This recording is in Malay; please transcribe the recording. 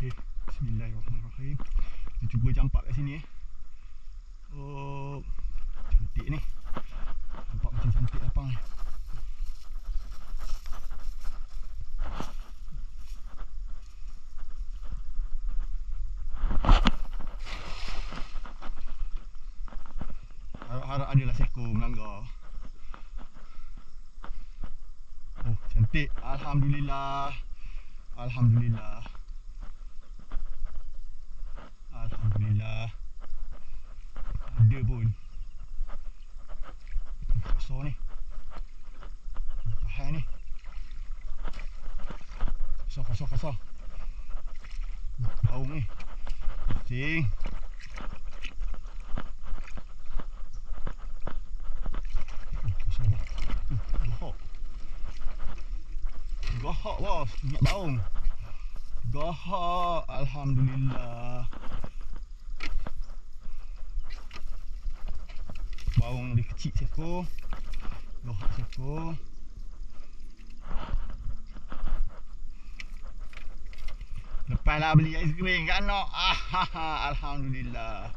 Okey, bismillahirrahmanirrahim. Kita cuba campak kat sini Oh, cantik ni. Nampak macam cantik lapang ni. Harap-harap adalah seko melanggar. Oh, cantik. Alhamdulillah. Alhamdulillah. Alhamdulillah. Ada pun. Besar ni. Tahan ni. Kasar. Baung ni. Pusing. Gahak bos, ingat baung. Gahak, alhamdulillah. Baung lebih kecil seko. Gahak seko. Lepaslah beli aiskrim kat anak. Alhamdulillah.